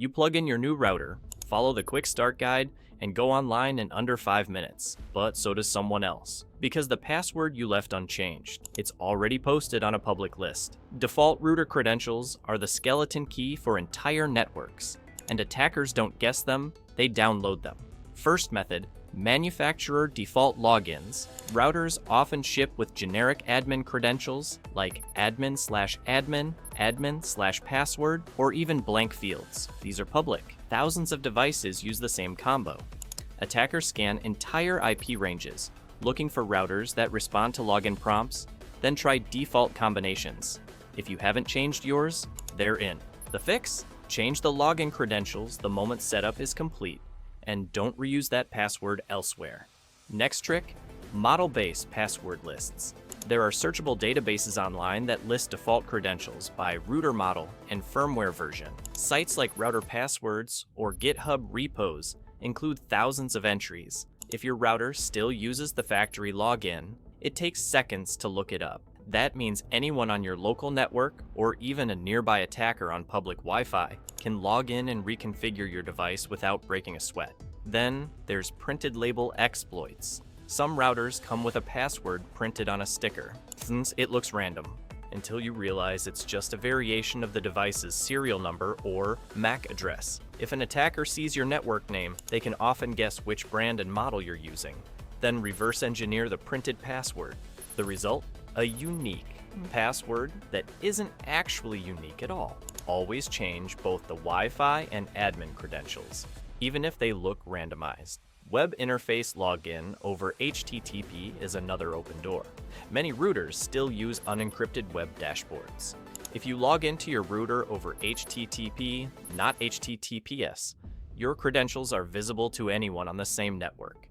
You plug in your new router, follow the quick start guide, and go online in under 5 minutes, but so does someone else. Because the password you left unchanged, it's already posted on a public list. Default router credentials are the skeleton key for entire networks, and attackers don't guess them, they download them. First method, manufacturer default logins. Routers often ship with generic admin credentials like admin/admin, admin/password, or even blank fields. These are public. Thousands of devices use the same combo. Attackers scan entire IP ranges, looking for routers that respond to login prompts, then try default combinations. If you haven't changed yours, they're in. The fix? Change the login credentials the moment setup is complete, and don't reuse that password elsewhere. Next trick, model-based password lists. There are searchable databases online that list default credentials by router model and firmware version. Sites like Router Passwords or GitHub repos include thousands of entries. If your router still uses the factory login, it takes seconds to look it up. That means anyone on your local network or even a nearby attacker on public Wi-Fi can log in and reconfigure your device without breaking a sweat. Then there's printed label exploits. Some routers come with a password printed on a sticker. Since it looks random, until you realize it's just a variation of the device's serial number or MAC address. If an attacker sees your network name, they can often guess which brand and model you're using, then reverse engineer the printed password. The result? A unique password that isn't actually unique at all. Always change both the Wi-Fi and admin credentials, even if they look randomized. Web interface login over HTTP is another open door. Many routers still use unencrypted web dashboards. If you log into your router over HTTP, not HTTPS, your credentials are visible to anyone on the same network.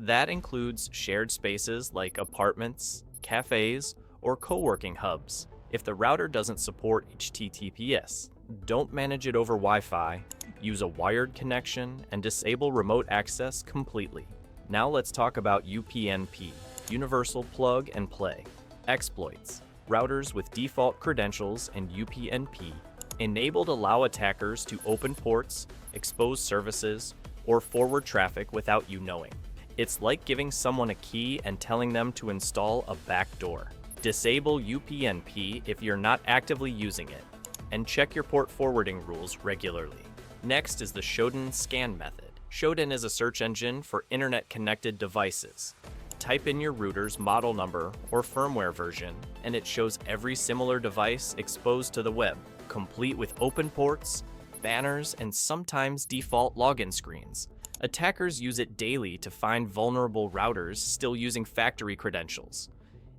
That includes shared spaces like apartments, cafes, or co-working hubs. If the router doesn't support HTTPS, don't manage it over Wi-Fi, use a wired connection, and disable remote access completely. Now let's talk about UPnP, Universal Plug and Play. Exploits. Routers with default credentials and UPnP enabled allow attackers to open ports, expose services, or forward traffic without you knowing. It's like giving someone a key and telling them to install a backdoor. Disable UPnP if you're not actively using it, and check your port forwarding rules regularly. Next is the Shodan scan method. Shodan is a search engine for internet-connected devices. Type in your router's model number or firmware version, and it shows every similar device exposed to the web, complete with open ports, banners, and sometimes default login screens. Attackers use it daily to find vulnerable routers still using factory credentials.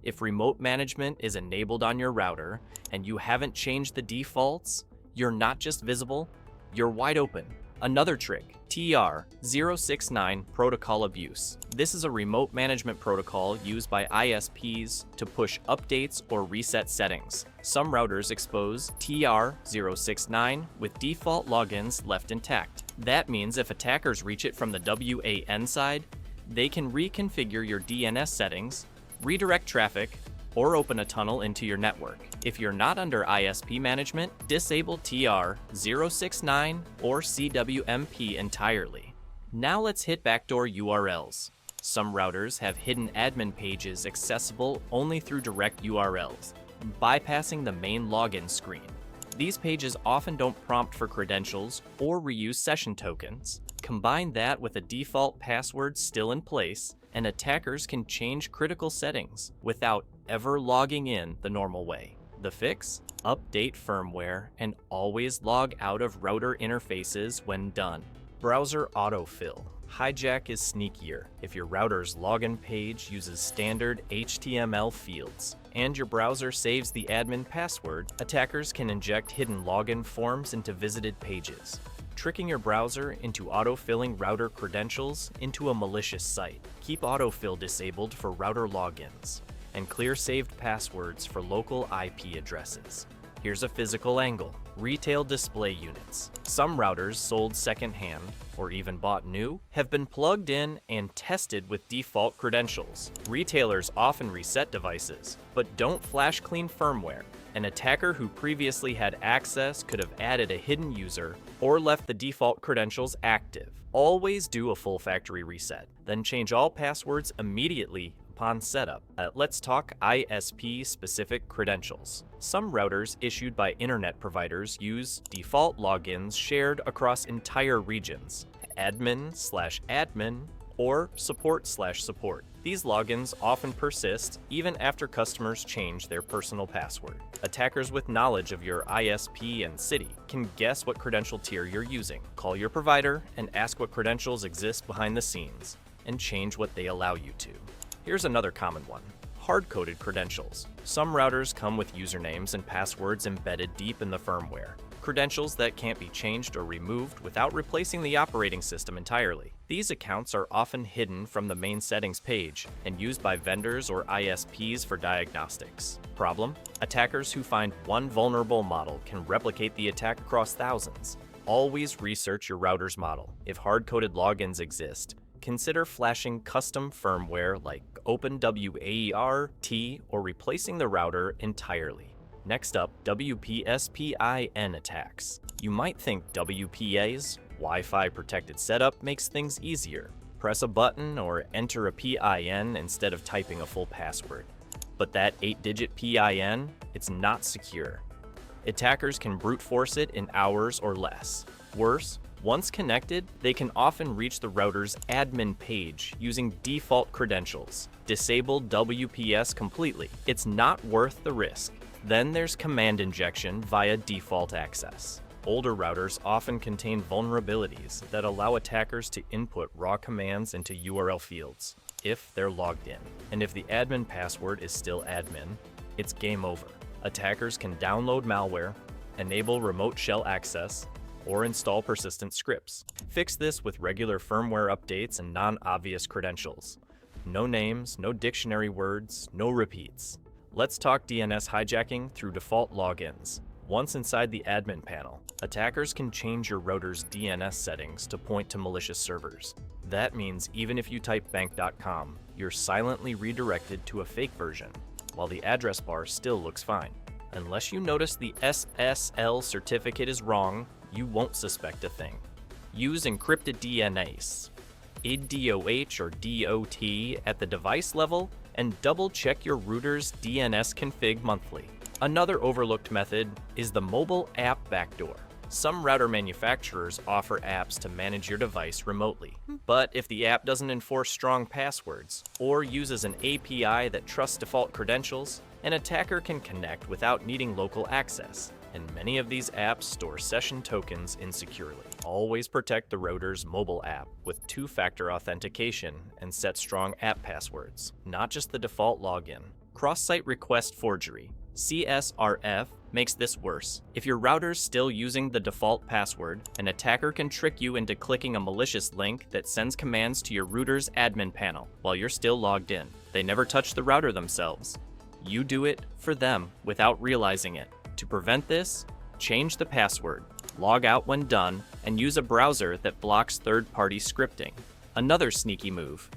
If remote management is enabled on your router and you haven't changed the defaults, you're not just visible, you're wide open. Another trick, TR-069 protocol abuse. This is a remote management protocol used by ISPs to push updates or reset settings. Some routers expose TR-069 with default logins left intact. That means if attackers reach it from the WAN side, they can reconfigure your DNS settings, redirect traffic, or open a tunnel into your network. If you're not under ISP management, disable TR-069 or CWMP entirely. Now let's hit backdoor URLs. Some routers have hidden admin pages accessible only through direct URLs, bypassing the main login screen. These pages often don't prompt for credentials or reuse session tokens. Combine that with a default password still in place, and attackers can change critical settings without ever logging in the normal way. The fix? Update firmware and always log out of router interfaces when done. Browser autofill. Hijack is sneakier. If your router's login page uses standard HTML fields and your browser saves the admin password, attackers can inject hidden login forms into visited pages, tricking your browser into autofilling router credentials into a malicious site. Keep autofill disabled for router logins, and clear saved passwords for local IP addresses. Here's a physical angle. Retail display units. Some routers sold secondhand, or even bought new, have been plugged in and tested with default credentials. Retailers often reset devices, but don't flash clean firmware. An attacker who previously had access could have added a hidden user or left the default credentials active. Always do a full factory reset, then change all passwords immediately upon setup. Let's talk ISP-specific credentials. Some routers issued by internet providers use default logins shared across entire regions, admin/admin, or support/support. These logins often persist even after customers change their personal password. Attackers with knowledge of your ISP and city can guess what credential tier you're using. Call your provider and ask what credentials exist behind the scenes, and change what they allow you to. Here's another common one: hard-coded credentials. Some routers come with usernames and passwords embedded deep in the firmware. Credentials that can't be changed or removed without replacing the operating system entirely. These accounts are often hidden from the main settings page and used by vendors or ISPs for diagnostics. Problem: attackers who find one vulnerable model can replicate the attack across thousands. Always research your router's model. If hard-coded logins exist, consider flashing custom firmware like OpenWAER-T or replacing the router entirely. Next up, WPSPIN attacks. You might think WPA's Wi-Fi protected setup makes things easier. Press a button or enter a PIN instead of typing a full password. But that 8-digit PIN, it's not secure. Attackers can brute force it in hours or less. Worse, once connected, they can often reach the router's admin page using default credentials. Disable WPS completely. It's not worth the risk. Then there's command injection via default access. Older routers often contain vulnerabilities that allow attackers to input raw commands into URL fields if they're logged in. And if the admin password is still admin, it's game over. Attackers can download malware, enable remote shell access, or install persistent scripts. Fix this with regular firmware updates and non-obvious credentials. No names, no dictionary words, no repeats. Let's talk DNS hijacking through default logins. Once inside the admin panel, attackers can change your router's DNS settings to point to malicious servers. That means even if you type bank.com, you're silently redirected to a fake version, while the address bar still looks fine. Unless you notice the SSL certificate is wrong, you won't suspect a thing. Use encrypted DNS, IDDoH or DOT at the device level, and double-check your router's DNS config monthly. Another overlooked method is the mobile app backdoor. Some router manufacturers offer apps to manage your device remotely. But if the app doesn't enforce strong passwords or uses an API that trusts default credentials, an attacker can connect without needing local access. And many of these apps store session tokens insecurely. Always protect the router's mobile app with two-factor authentication and set strong app passwords, not just the default login. Cross-site request forgery, CSRF, makes this worse. If your router's still using the default password, an attacker can trick you into clicking a malicious link that sends commands to your router's admin panel while you're still logged in. They never touch the router themselves. You do it for them without realizing it. To prevent this, change the password, log out when done, and use a browser that blocks third-party scripting. Another sneaky move: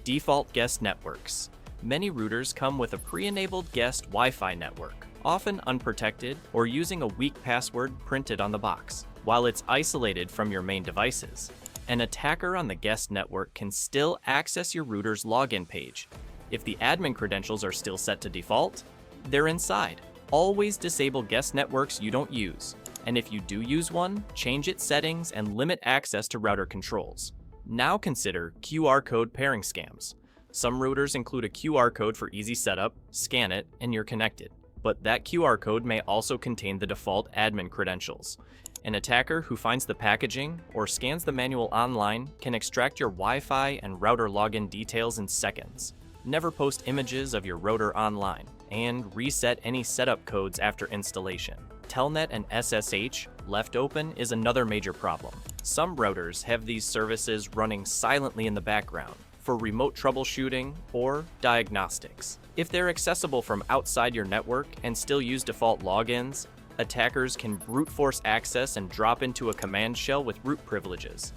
default guest networks. Many routers come with a pre-enabled guest Wi-Fi network, often unprotected or using a weak password printed on the box. While it's isolated from your main devices, an attacker on the guest network can still access your router's login page. If the admin credentials are still set to default, they're inside. Always disable guest networks you don't use, and if you do use one, change its settings and limit access to router controls. Now consider QR code pairing scams. Some routers include a QR code for easy setup, scan it, and you're connected. But that QR code may also contain the default admin credentials. An attacker who finds the packaging or scans the manual online can extract your Wi-Fi and router login details in seconds. Never post images of your router online, and reset any setup codes after installation. Telnet and SSH left open is another major problem. Some routers have these services running silently in the background for remote troubleshooting or diagnostics. If they're accessible from outside your network and still use default logins, Attackers can brute force access and drop into a command shell with root privileges.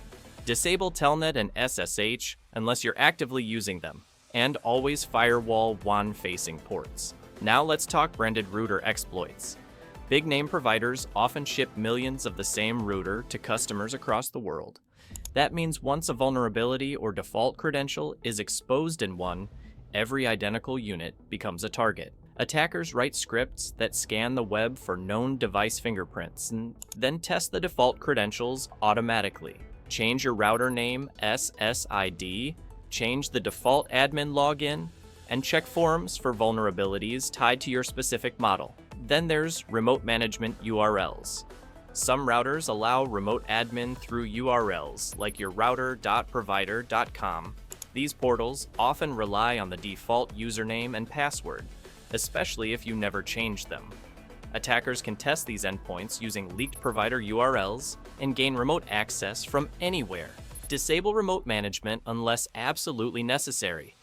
Disable telnet and SSH unless you're actively using them, and always firewall WAN-facing ports. Now let's talk branded router exploits. Big name providers often ship millions of the same router to customers across the world. That means once a vulnerability or default credential is exposed in one, every identical unit becomes a target. Attackers write scripts that scan the web for known device fingerprints and then test the default credentials automatically. Change your router name SSID, change the default admin login, and check forums for vulnerabilities tied to your specific model. Then there's remote management URLs. Some routers allow remote admin through URLs like your router.provider.com. These portals often rely on the default username and password, especially if you never change them. Attackers can test these endpoints using leaked provider URLs and gain remote access from anywhere. Disable remote management unless absolutely necessary.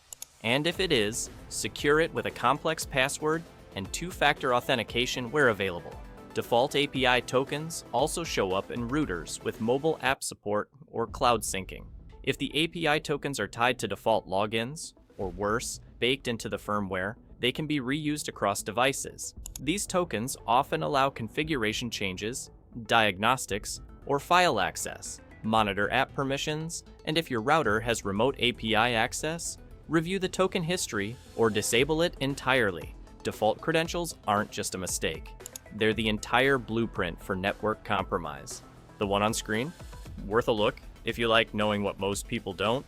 And if it is, secure it with a complex password and two-factor authentication where available. Default API tokens also show up in routers with mobile app support or cloud syncing. If the API tokens are tied to default logins, or worse, baked into the firmware, they can be reused across devices. These tokens often allow configuration changes, diagnostics, or file access, monitor app permissions, and if your router has remote API access, review the token history or disable it entirely. Default credentials aren't just a mistake. They're the entire blueprint for network compromise. The one on screen? Worth a look if you like knowing what most people don't.